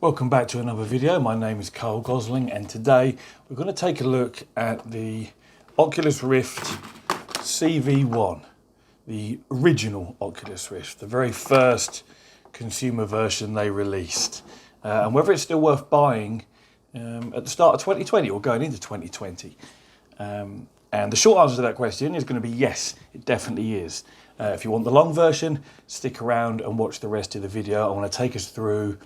Welcome back to another video. My name is Carl Gosling and today we're going to take a look at the Oculus Rift CV1, the original Oculus Rift, the very first consumer version they released, and whether it's still worth buying at the start of 2020 or going into 2020. And the short answer to that question is going to be yes, it definitely is. If you want the long version, stick around and watch the rest of the video. I want to take us through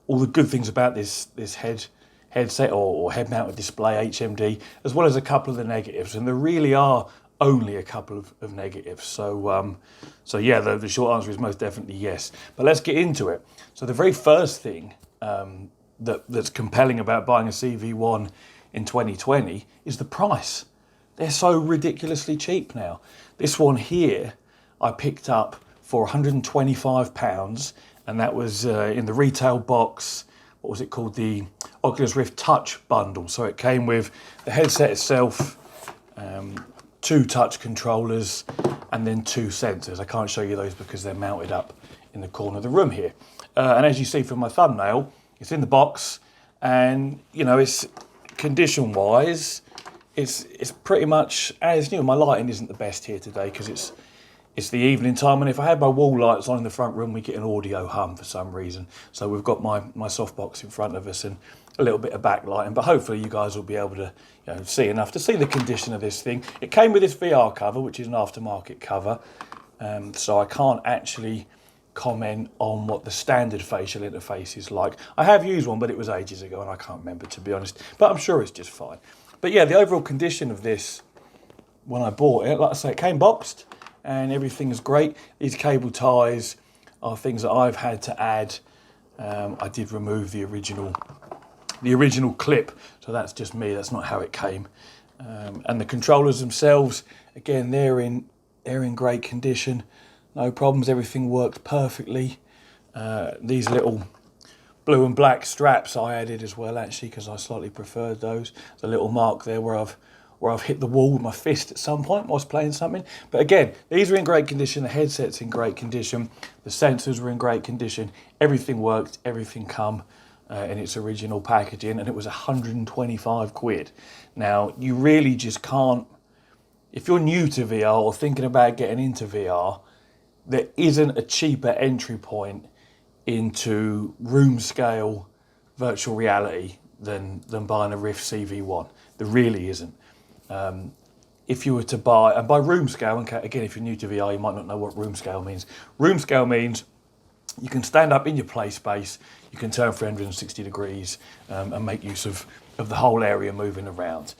all the good things about this headset or head-mounted display HMD, as well as a couple of the negatives. And there really are only a couple of negatives. So yeah, the short answer is most definitely yes. But let's get into it. So the very first thing that's compelling about buying a CV1 in 2020 is the price. They're so ridiculously cheap now. This one here I picked up for £125, and that was in the retail box. What was it called? The Oculus Rift Touch bundle. So it came with the headset itself, 2 touch controllers, and then 2 sensors. I can't show you those because they're mounted up in the corner of the room here. And as you see from my thumbnail, it's in the box, and you know, it's condition-wise, it's pretty much as new. My lighting isn't the best here today because it's the evening time, and if I had my wall lights on in the front room, we get an audio hum for some reason. So we've got my softbox in front of us and a little bit of backlighting, but hopefully you guys will be able to see enough to see the condition of this thing. It came with this VR cover, which is an aftermarket cover, so I can't actually comment on what the standard facial interface is like. I have used one, but it was ages ago and I can't remember, to be honest, but I'm sure it's just fine. But yeah, the overall condition of this when I bought it, like I say, it came boxed and everything is great. These cable ties are things that I've had to add. I did remove the original clip, so that's just me, that's not how it came. And the controllers themselves, again, they're in great condition, no problems, everything worked perfectly. These little blue and black straps I added as well, actually, because I slightly preferred those. The little mark there where I've hit the wall with my fist at some point whilst playing something. But again, these are in great condition, the headset's in great condition, the sensors were in great condition, everything worked, everything come in its original packaging, and it was 125 quid. Now, you really just can't, if you're new to VR or thinking about getting into VR, there isn't a cheaper entry point into room scale virtual reality than buying a Rift CV1. There really isn't. If you were to buy, and by room scale, and again, if you're new to VR, you might not know what room scale means. Room scale means you can stand up in your play space, you can turn 360 degrees and make use of the whole area moving around.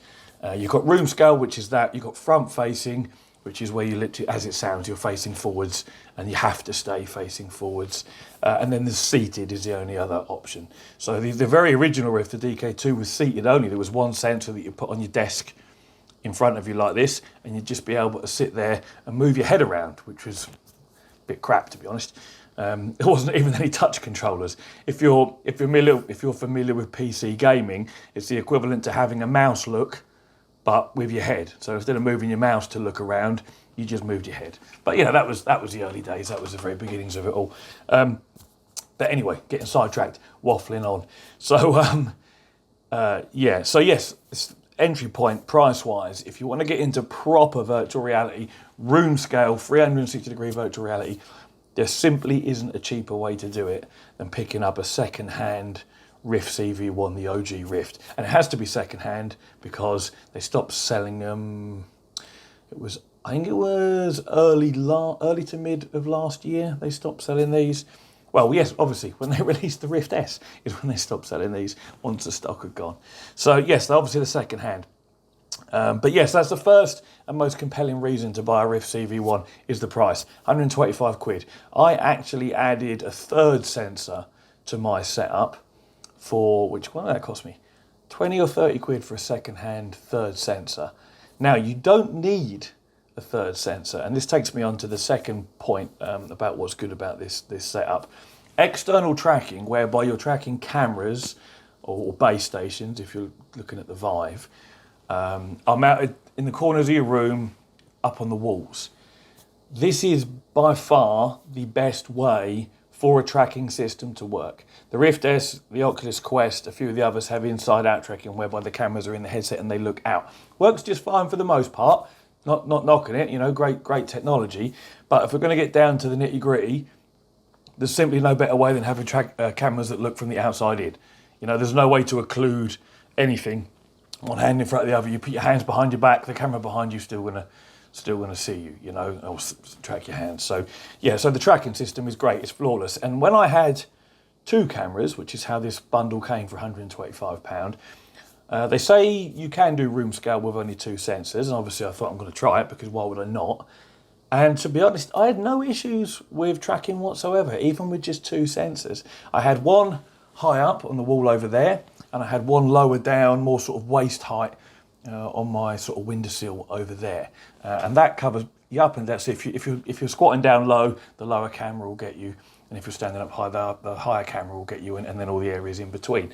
You've got room scale, which is that. You've got front facing, which is where you literally, as it sounds, you're facing forwards and you have to stay facing forwards. And then the seated is the only other option. So the very original Rift, the DK2, was seated only. There was one sensor that you put on your desk in front of you like this, and you'd just be able to sit there and move your head around, which was a bit crap, to be honest. There wasn't even any touch controllers. If you're familiar with PC gaming, it's the equivalent to having a mouse look, but with your head. So instead of moving your mouse to look around, you just moved your head. But you know, that was the early days. That was the very beginnings of it all. But anyway, getting sidetracked, waffling on. So yeah. So yes, entry point price-wise, if you want to get into proper virtual reality, room scale, 360-degree virtual reality, there simply isn't a cheaper way to do it than picking up a second-hand Rift CV1, the OG Rift. And it has to be second-hand because they stopped selling them, I think it was early to mid of last year they stopped selling these. Well, yes, obviously, when they released the Rift S is when they stopped selling these, once the stock had gone. So yes, obviously the second hand. But yes, that's the first and most compelling reason to buy a Rift CV1 is the price, 125 quid. I actually added a third sensor to my setup for, which one did that cost me? 20 or 30 quid for a second-hand third sensor. Now, you don't need a third sensor, and this takes me on to the second point about what's good about this setup. External tracking, whereby you're tracking cameras or base stations, if you're looking at the Vive, are mounted in the corners of your room, up on the walls. This is by far the best way for a tracking system to work. The Rift S, the Oculus Quest, a few of the others have inside-out tracking whereby the cameras are in the headset and they look out. Works just fine for the most part. Not knocking it, great technology. But if we're going to get down to the nitty-gritty, there's simply no better way than having cameras that look from the outside in. There's no way to occlude anything. One hand in front of the other. You put your hands behind your back, the camera behind you still gonna see you, or track your hands. So yeah, so the tracking system is great. It's flawless. And when I had 2 cameras, which is how this bundle came for £125, they say you can do room scale with only 2 sensors. And obviously I thought I'm going to try it because why would I not? And to be honest, I had no issues with tracking whatsoever, even with just 2 sensors. I had one high up on the wall over there, and I had one lower down, more sort of waist height on my sort of windowsill over there. And that covers you up and down. So if you're squatting down low, the lower camera will get you. And if you're standing up high, the higher camera will get you, and then all the areas in between.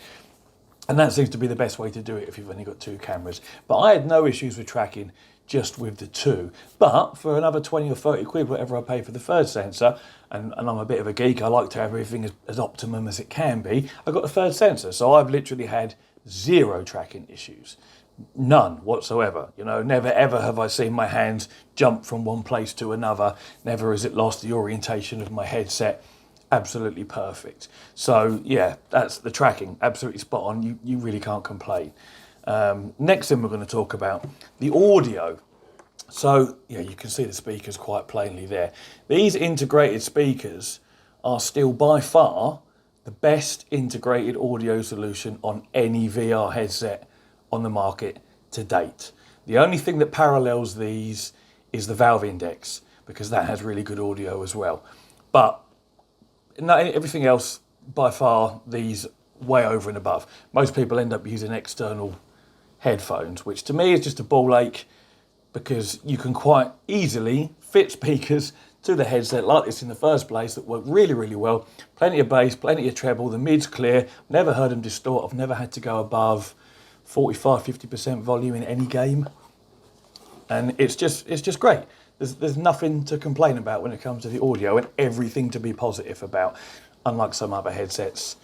And that seems to be the best way to do it if you've only got 2 cameras. But I had no issues with tracking just with the 2. But for another 20 or 30 quid, whatever I pay for the third sensor, and I'm a bit of a geek, I like to have everything as optimum as it can be, I got the third sensor. So I've literally had 0 tracking issues. None whatsoever. Never ever have I seen my hands jump from one place to another. Never has it lost the orientation of my headset. Absolutely perfect. So yeah, that's the tracking. Absolutely spot on. You really can't complain. Next thing we're going to talk about, the audio. So yeah, you can see the speakers quite plainly there. These integrated speakers are still by far the best integrated audio solution on any VR headset on the market to date. The only thing that parallels these is the Valve Index, because that has really good audio as well. But everything else, by far, these way over and above. Most people end up using external headphones, which to me is just a ball ache, because you can quite easily fit speakers to the headset like this in the first place that work really, really well. Plenty of bass, plenty of treble, the mid's clear. Never heard them distort. I've never had to go above 45-50% volume in any game, and it's just great. There's nothing to complain about when it comes to the audio, and everything to be positive about, unlike some other headsets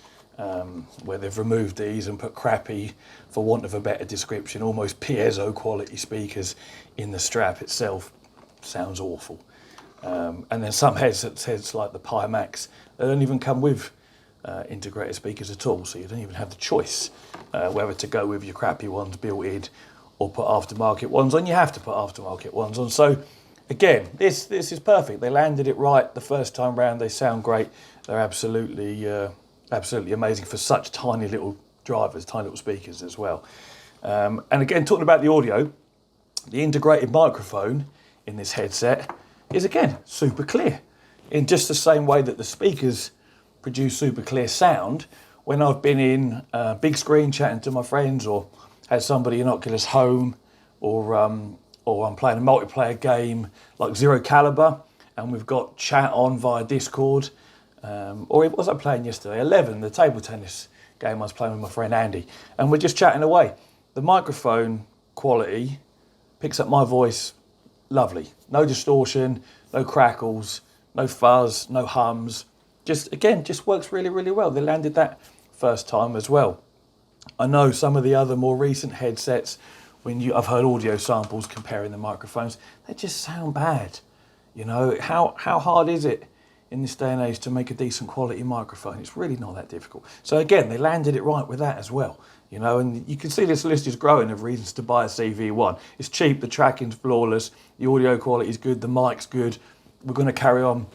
where they've removed these and put crappy, for want of a better description, almost piezo quality speakers in the strap itself. Sounds awful. And then some headsets like the Pi Max, they don't even come with integrated speakers at all, so you don't even have the choice whether to go with your crappy ones built in or put aftermarket ones on. You have to put aftermarket ones on. So again, this is perfect. They landed it right the first time round. They sound great. They're absolutely amazing for such tiny little drivers, tiny little speakers as well. And again, talking about the audio, the integrated microphone in this headset is again super clear, in just the same way that the speakers produce super clear sound. When I've been in a big screen chatting to my friends, or had somebody in Oculus Home, or I'm playing a multiplayer game like Zero Caliber, and we've got chat on via Discord, or what was I playing yesterday? 11, the table tennis game I was playing with my friend Andy, and we're just chatting away. The microphone quality picks up my voice lovely. No distortion, no crackles, no fuzz, no hums. Just works really, really well. They landed that first time as well. I know some of the other more recent headsets, I've heard audio samples comparing the microphones, they just sound bad. How hard is it in this day and age to make a decent quality microphone? It's really not that difficult. So again, they landed it right with that as well. And you can see this list is growing of reasons to buy a CV1. It's cheap, the tracking's flawless, the audio quality is good, the mic's good. We're going to carry on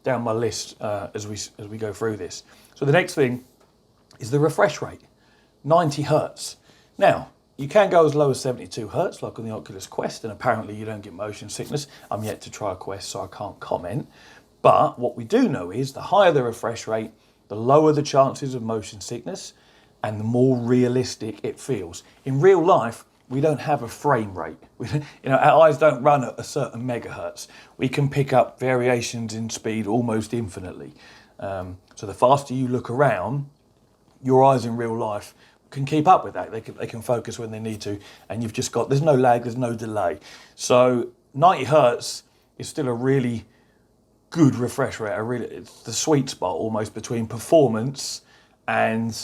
down my list as we go through this. So the next thing is the refresh rate, 90 hertz. Now, you can go as low as 72 hertz, like on the Oculus Quest, and apparently you don't get motion sickness. I'm yet to try a Quest, so I can't comment. But what we do know is the higher the refresh rate, the lower the chances of motion sickness, and the more realistic it feels. In real life, we don't have a frame rate. Our eyes don't run at a certain megahertz. We can pick up variations in speed almost infinitely. So the faster you look around, your eyes in real life can keep up with that. They can focus when they need to, and there's no lag, there's no delay. So 90 hertz is still a really good refresh rate. It's the sweet spot almost between performance and,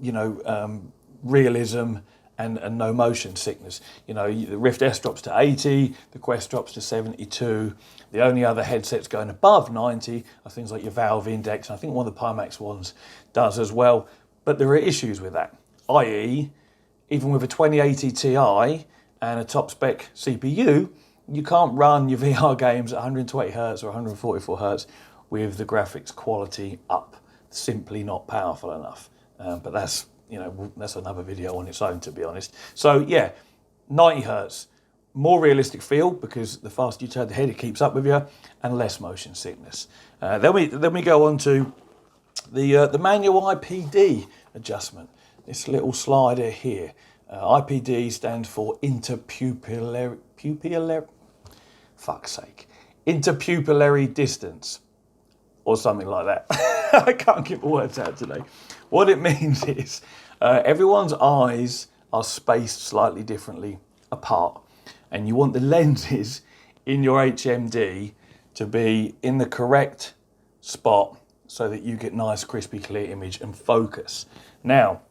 you know, realism and no motion sickness. You know, the Rift S drops to 80, the Quest drops to 72. The only other headsets going above 90 are things like your Valve Index, and I think one of the Pimax ones does as well. But there are issues with that, i.e., even with a 2080 Ti and a top spec CPU, you can't run your VR games at 120 Hz or 144 Hz with the graphics quality up. Simply not powerful enough. But that's, you know, that's another video on its own, to be honest. So yeah, 90 Hz, more realistic feel because the faster you turn the head, it keeps up with you, and less motion sickness. Then we go on to the manual IPD adjustment. This little slider here. IPD stands for interpupillary distance, or something like that. I can't get the words out today. What it means is everyone's eyes are spaced slightly differently apart, and you want the lenses in your HMD to be in the correct spot so that you get nice, crispy, clear image and focus. Now,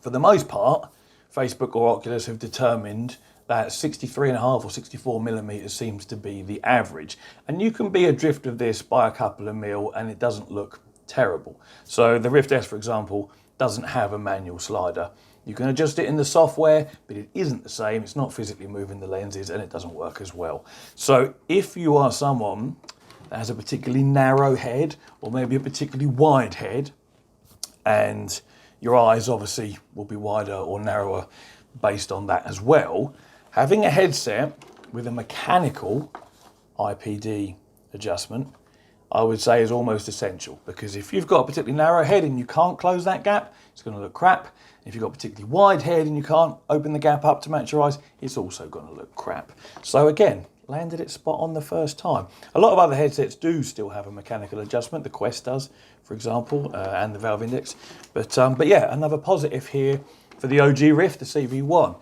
for the most part, Facebook or Oculus have determined that 63.5 or 64 millimeters seems to be the average. And you can be adrift of this by a couple of mil and it doesn't look terrible. So the Rift S, for example, doesn't have a manual slider. You can adjust it in the software, but it isn't the same. It's not physically moving the lenses and it doesn't work as well. So if you are someone that has a particularly narrow head or maybe a particularly wide head, and your eyes obviously will be wider or narrower based on that as well, having a headset with a mechanical IPD adjustment, I would say is almost essential, because if you've got a particularly narrow head and you can't close that gap, it's going to look crap. If you've got a particularly wide head and you can't open the gap up to match your eyes, it's also going to look crap. So again, landed it spot on the first time. A lot of other headsets do still have a mechanical adjustment. The Quest does, for example, and the Valve Index. But yeah, another positive here for the OG Rift, the CV1.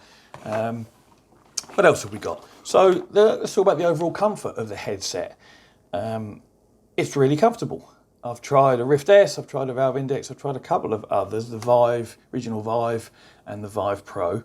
What else have we got? So let's talk about the overall comfort of the headset. It's really comfortable. I've tried a Rift S, I've tried a Valve Index, I've tried a couple of others, the Vive, original Vive and the Vive Pro.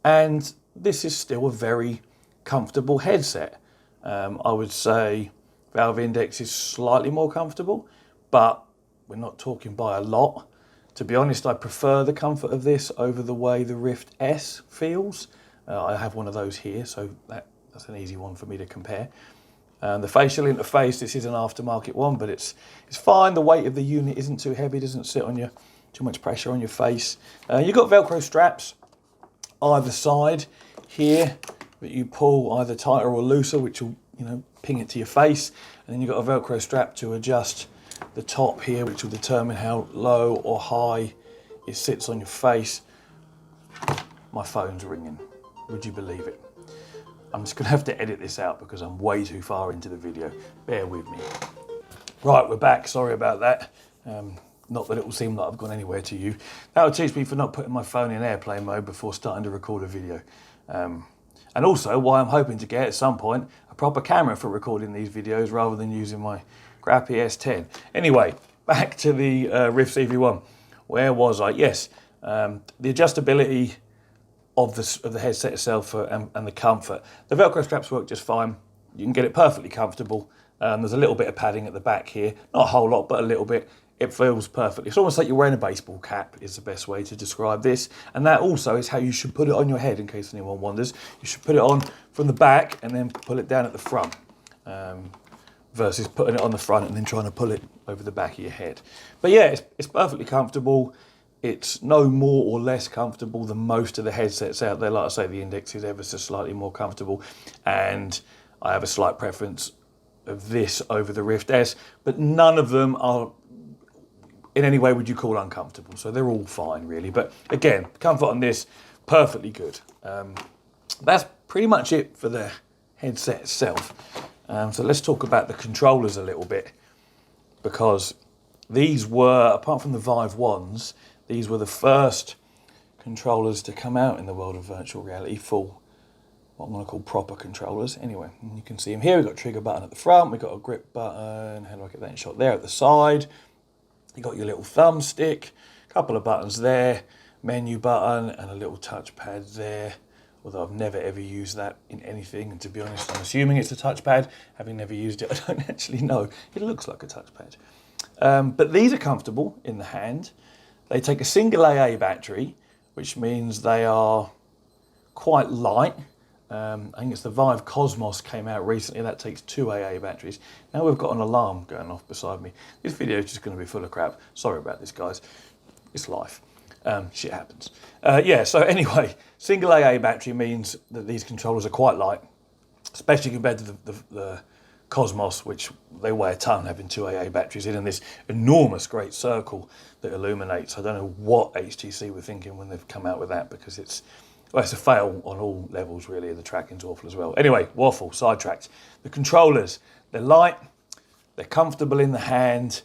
And this is still a very comfortable headset. I would say Valve Index is slightly more comfortable, but we're not talking by a lot. To be honest, I prefer the comfort of this over the way the Rift S feels. I have one of those here, so that's an easy one for me to compare. The facial interface, this is an aftermarket one, but it's fine. The weight of the unit isn't too heavy, doesn't sit on too much pressure on your face. You've got Velcro straps either side here that you pull either tighter or looser, which will, you know, ping it to your face. And then you've got a Velcro strap to adjust the top here, which will determine how low or high it sits on your face. My phone's ringing. Would you believe it? I'm just going to have to edit this out because I'm way too far into the video. Bear with me. Right, we're back. Sorry about that. Not that it will seem like I've gone anywhere to you. That will teach me for not putting my phone in airplane mode before starting to record a video. And also why I'm hoping to get at some point a proper camera for recording these videos rather than using my crappy S10. Anyway, back to the Rift CV1. Where was I? Yes, the adjustability of the headset itself and the comfort. The Velcro straps work just fine. You can get it perfectly comfortable. There's a little bit of padding at the back here. Not a whole lot, but a little bit. It feels perfectly. It's almost like you're wearing a baseball cap is the best way to describe this. And that also is how you should put it on your head, in case anyone wonders. You should put it on from the back and then pull it down at the front. Versus putting it on the front and then trying to pull it over the back of your head. But yeah, it's perfectly comfortable. It's no more or less comfortable than most of the headsets out there. Like I say, the Index is ever so slightly more comfortable. And I have a slight preference of this over the Rift S. But none of them are in any way would you call uncomfortable. So they're all fine, really. But again, comfort on this, perfectly good. That's pretty much it for the headset itself. So let's talk about the controllers a little bit. Because these were, apart from the Vive ones, these were the first controllers to come out in the world of virtual reality, full what I'm going to call proper controllers. Anyway, and you can see them here. We've got a trigger button at the front. We've got a grip button. How do I get that in shot? There at the side. You've got your little thumbstick, a couple of buttons there, menu button, and a little touchpad there. Although I've never ever used that in anything, and to be honest, I'm assuming it's a touchpad. Having never used it, I don't actually know. It looks like a touchpad. But these are comfortable in the hand. They take a single AA battery, which means they are quite light. I think it's the Vive Cosmos came out recently. That takes 2 AA batteries. Now we've got an alarm going off beside me. This video is just going to be full of crap. Sorry about this, guys. It's life. Shit happens. Yeah, so anyway, single AA battery means that these controllers are quite light, especially compared to the Cosmos, which they weigh a ton, having 2 AA batteries in, and this enormous great circle that illuminates. I don't know what HTC were thinking when they've come out with that, because it's a fail on all levels, really. The tracking's awful as well. Anyway, waffle, sidetracked. The controllers, they're light, they're comfortable in the hand.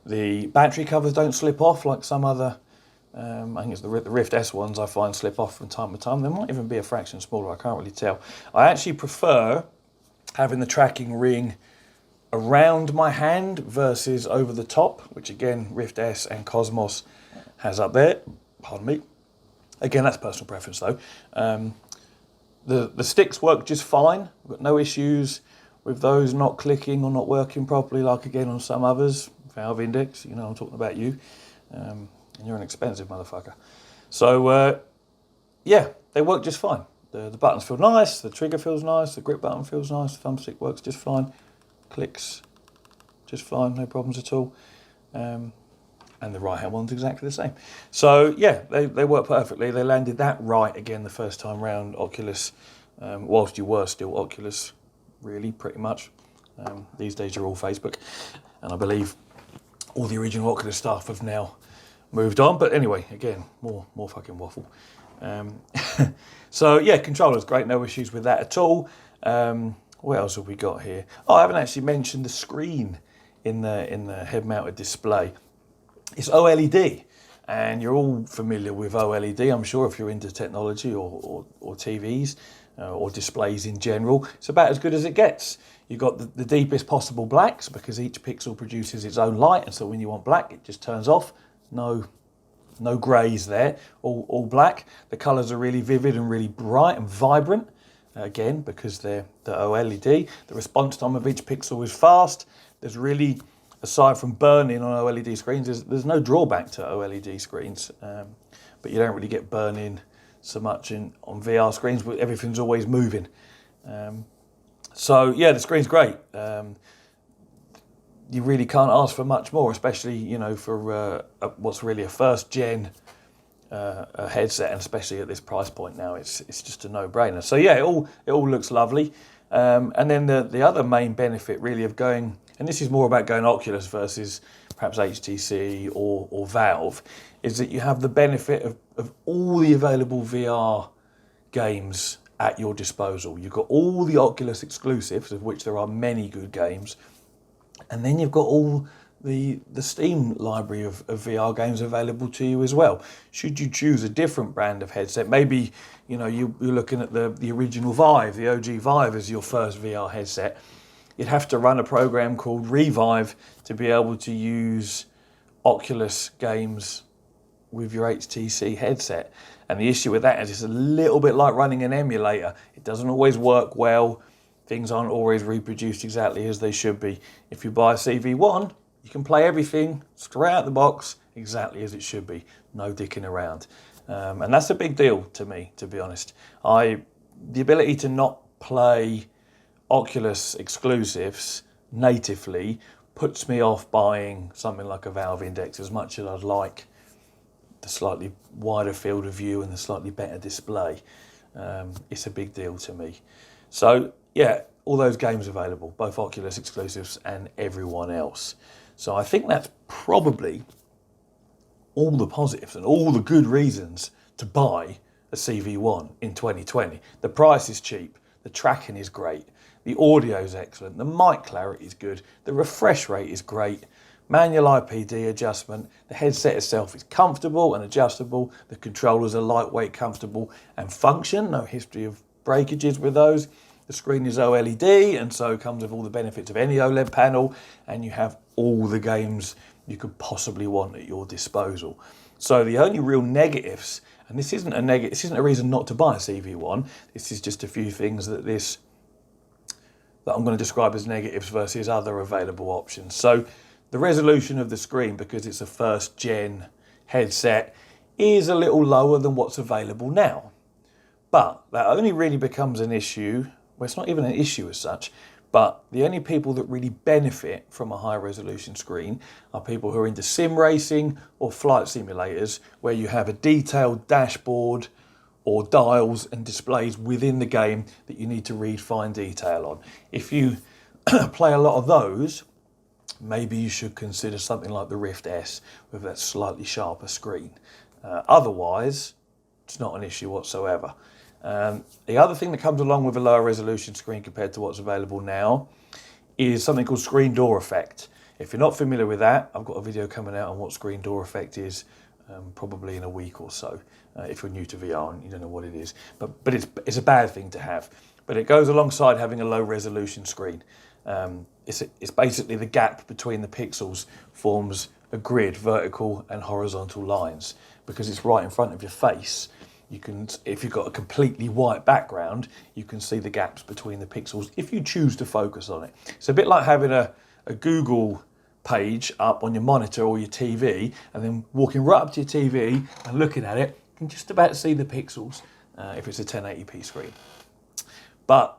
The battery covers don't slip off like some other, I think it's the Rift S ones I find slip off from time to time. They might even be a fraction smaller, I can't really tell. I actually prefer having the tracking ring around my hand versus over the top, which again, Rift S and Cosmos has up there. Pardon me. Again, that's personal preference though. The sticks work just fine. We've got no issues with those not clicking or not working properly, like again on some others. Valve Index, you know I'm talking about you. And you're an expensive motherfucker. So, yeah, they work just fine. The buttons feel nice, the trigger feels nice, the grip button feels nice, the thumbstick works just fine. Clicks just fine, no problems at all. And the right hand one's exactly the same. So yeah, they work perfectly. They landed that right again the first time round, Oculus, whilst you were still Oculus, really, pretty much. These days you're all Facebook. And I believe all the original Oculus staff have now moved on. But anyway, again, more fucking waffle. So yeah, controllers, great, no issues with that at all. What else have we got here? Oh, I haven't actually mentioned the screen in the head-mounted display. It's OLED, and you're all familiar with OLED, I'm sure, if you're into technology or TVs or displays in general. It's about as good as it gets. You've got the deepest possible blacks, because each pixel produces its own light, and so when you want black, it just turns off. No greys there, all black. The colours are really vivid and really bright and vibrant, again, because they're the OLED. The response time of each pixel is fast. There's really, aside from burn-in on OLED screens, there's no drawback to OLED screens, but you don't really get burn-in so much on VR screens, but everything's always moving. So yeah, the screen's great. You really can't ask for much more, especially, you know, for what's really a first-gen a headset, and especially at this price point now, it's just a no-brainer. So yeah, it all looks lovely. And then the other main benefit really of going, and this is more about going Oculus versus perhaps HTC or Valve, is that you have the benefit of all the available VR games at your disposal. You've got all the Oculus exclusives, of which there are many good games, and then you've got all the Steam library of VR games available to you as well. Should you choose a different brand of headset, maybe, you know, you're looking at the original Vive, the OG Vive as your first VR headset, you'd have to run a program called Revive to be able to use Oculus games with your HTC headset. And the issue with that is it's a little bit like running an emulator. It doesn't always work well. Things aren't always reproduced exactly as they should be. If you buy a CV1, you can play everything straight out the box exactly as it should be. No dicking around. And that's a big deal to me, to be honest. The ability to not play Oculus exclusives natively puts me off buying something like a Valve Index, as much as I'd like the slightly wider field of view and the slightly better display. It's a big deal to me. So yeah, all those games available, both Oculus exclusives and everyone else. So I think that's probably all the positives and all the good reasons to buy a CV1 in 2020. The price is cheap, the tracking is great, the audio is excellent, the mic clarity is good, the refresh rate is great, manual IPD adjustment, the headset itself is comfortable and adjustable, the controllers are lightweight, comfortable and function, no history of breakages with those. The screen is OLED, and so comes with all the benefits of any OLED panel, and you have all the games you could possibly want at your disposal. So the only real negatives, and this isn't a reason not to buy a CV1. This is just a few things that I'm going to describe as negatives versus other available options. So the resolution of the screen, because it's a first gen headset, is a little lower than what's available now. But that only really becomes an issue, well, it's not even an issue as such, but the only people that really benefit from a high resolution screen are people who are into sim racing or flight simulators, where you have a detailed dashboard or dials and displays within the game that you need to read fine detail on. If you play a lot of those, maybe you should consider something like the Rift S with that slightly sharper screen. Otherwise, it's not an issue whatsoever. The other thing that comes along with a lower resolution screen compared to what's available now is something called screen door effect. If you're not familiar with that, I've got a video coming out on what screen door effect is, probably in a week or so, if you're new to VR and you don't know what it is. But it's a bad thing to have. But it goes alongside having a low resolution screen. It's basically the gap between the pixels forms a grid, vertical and horizontal lines, because it's right in front of your face. You can, if you've got a completely white background, you can see the gaps between the pixels if you choose to focus on it. It's a bit like having a Google page up on your monitor or your TV, and then walking right up to your TV and looking at it, you can just about see the pixels if it's a 1080p screen. But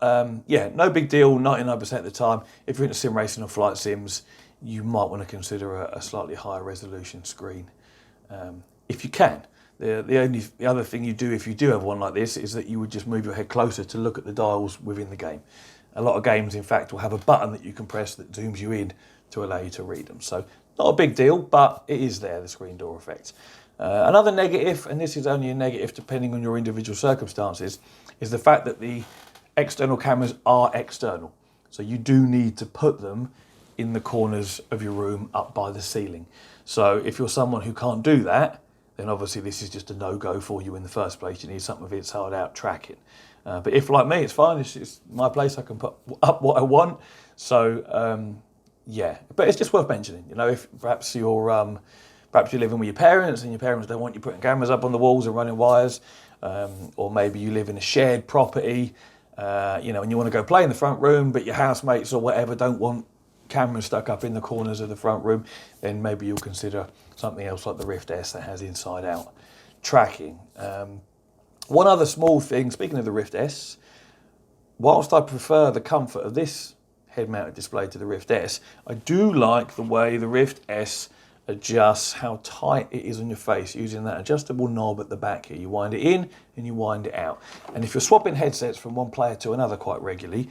yeah, no big deal, 99% of the time. If you're into sim racing or flight sims, you might want to consider a slightly higher resolution screen if you can. The other thing you do if you do have one like this is that you would just move your head closer to look at the dials within the game. A lot of games, in fact, will have a button that you can press that zooms you in to allow you to read them. So not a big deal, but it is there, the screen door effect. Another negative, and this is only a negative depending on your individual circumstances, is the fact that the external cameras are external. So you do need to put them in the corners of your room up by the ceiling. So if you're someone who can't do that, then obviously this is just a no-go for you in the first place. You need something that's hard out tracking. But if, like me, it's fine. It's my place. I can put up what I want. So yeah, but it's just worth mentioning. You know, if perhaps you're living with your parents and your parents don't want you putting cameras up on the walls and running wires, or maybe you live in a shared property, you know, and you want to go play in the front room, but your housemates or whatever don't want cameras stuck up in the corners of the front room, then maybe you'll consider something else like the Rift S that has inside out tracking. One other small thing, speaking of the Rift S, whilst I prefer the comfort of this head-mounted display to the Rift S, I do like the way the Rift S adjusts how tight it is on your face using that adjustable knob at the back here. You wind it in and you wind it out. And if you're swapping headsets from one player to another quite regularly,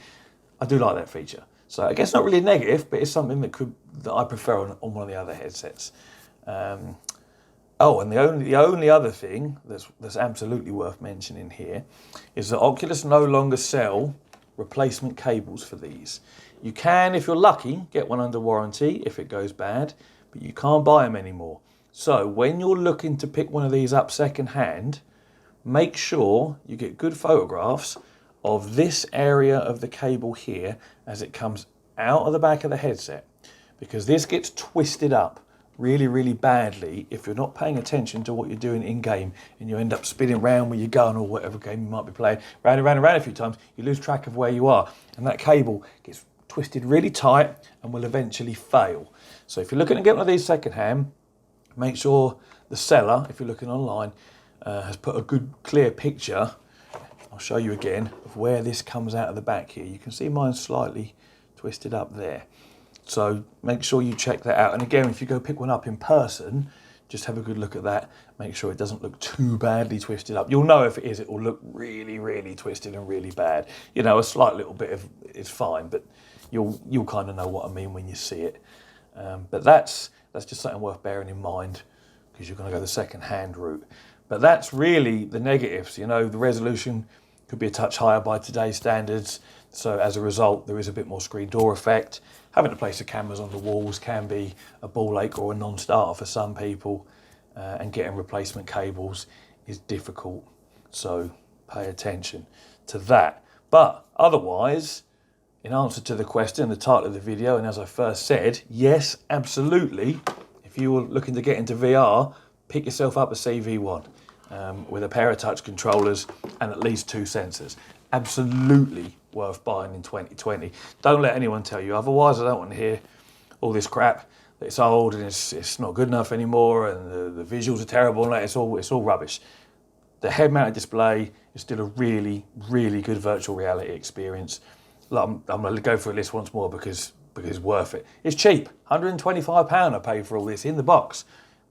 I do like that feature. So I guess not really negative, but it's something that I prefer on one of the other headsets. Oh, and the only other thing that's absolutely worth mentioning here is that Oculus no longer sell replacement cables for these. You can, if you're lucky, get one under warranty if it goes bad, but you can't buy them anymore. So when you're looking to pick one of these up second hand, make sure you get good photographs of this area of the cable here as it comes out of the back of the headset, because this gets twisted up really, really badly if you're not paying attention to what you're doing in game, and you end up spinning around with your gun or whatever game you might be playing, round and round and round a few times. You lose track of where you are, and that cable gets twisted really tight and will eventually fail. So if you're looking to get one of these second hand, make sure the seller, if you're looking online, has put a good clear picture. I'll show you again of where this comes out of the back here. You can see mine slightly twisted up there. So make sure you check that out. And again, if you go pick one up in person, just have a good look at that. Make sure it doesn't look too badly twisted up. You'll know if it is, it will look really, really twisted and really bad. You know, a slight little bit of it's fine, but you'll kind of know what I mean when you see it. But that's just something worth bearing in mind, because you're going to go the second-hand route. But that's really the negatives. You know, the resolution could be a touch higher by today's standards. So as a result, there is a bit more screen door effect. Having to place the cameras on the walls can be a ball ache or a non-starter for some people. And getting replacement cables is difficult. So pay attention to that. But otherwise, in answer to the question, the title of the video, and as I first said, yes, absolutely, if you were looking to get into VR, pick yourself up a CV1 with a pair of touch controllers and at least 2 sensors. Absolutely worth buying in 2020. Don't let anyone tell you otherwise. I don't want to hear all this crap that it's old and it's not good enough anymore and the visuals are terrible and that. It's all rubbish. The head-mounted display is still a really, really good virtual reality experience. Look, I'm going to go through this once more because it's worth it. It's cheap, £125 I paid for all this in the box.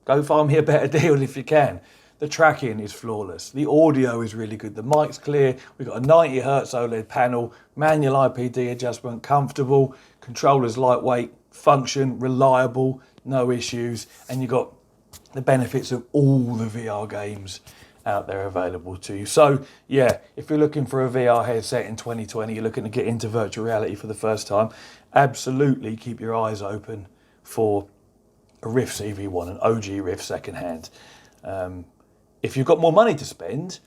Go find me a better deal if you can. The tracking is flawless. The audio is really good. The mic's clear. We've got a 90 Hz OLED panel, manual IPD adjustment, comfortable, controllers lightweight, function, reliable, no issues, and you've got the benefits of all the VR games out there available to you. So yeah, if you're looking for a VR headset in 2020, you're looking to get into virtual reality for the first time, absolutely keep your eyes open for a Rift CV1, an OG Rift secondhand. If you've got more money to spend,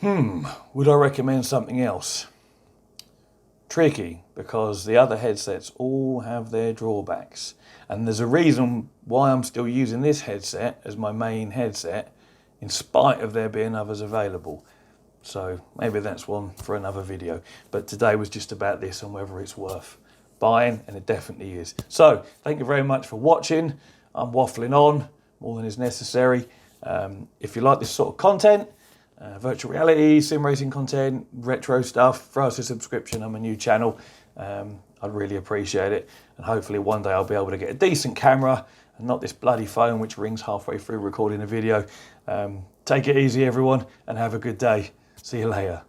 would I recommend something else? Tricky, because the other headsets all have their drawbacks. And there's a reason why I'm still using this headset as my main headset, in spite of there being others available. So maybe that's one for another video. But today was just about this and whether it's worth buying, and it definitely is. So thank you very much for watching. I'm waffling on more than is necessary. If you like this sort of content, virtual reality, sim racing content, retro stuff, throw us a subscription on my new channel. I'd really appreciate it. And hopefully one day I'll be able to get a decent camera and not this bloody phone which rings halfway through recording a video. Take it easy everyone and have a good day. See you later.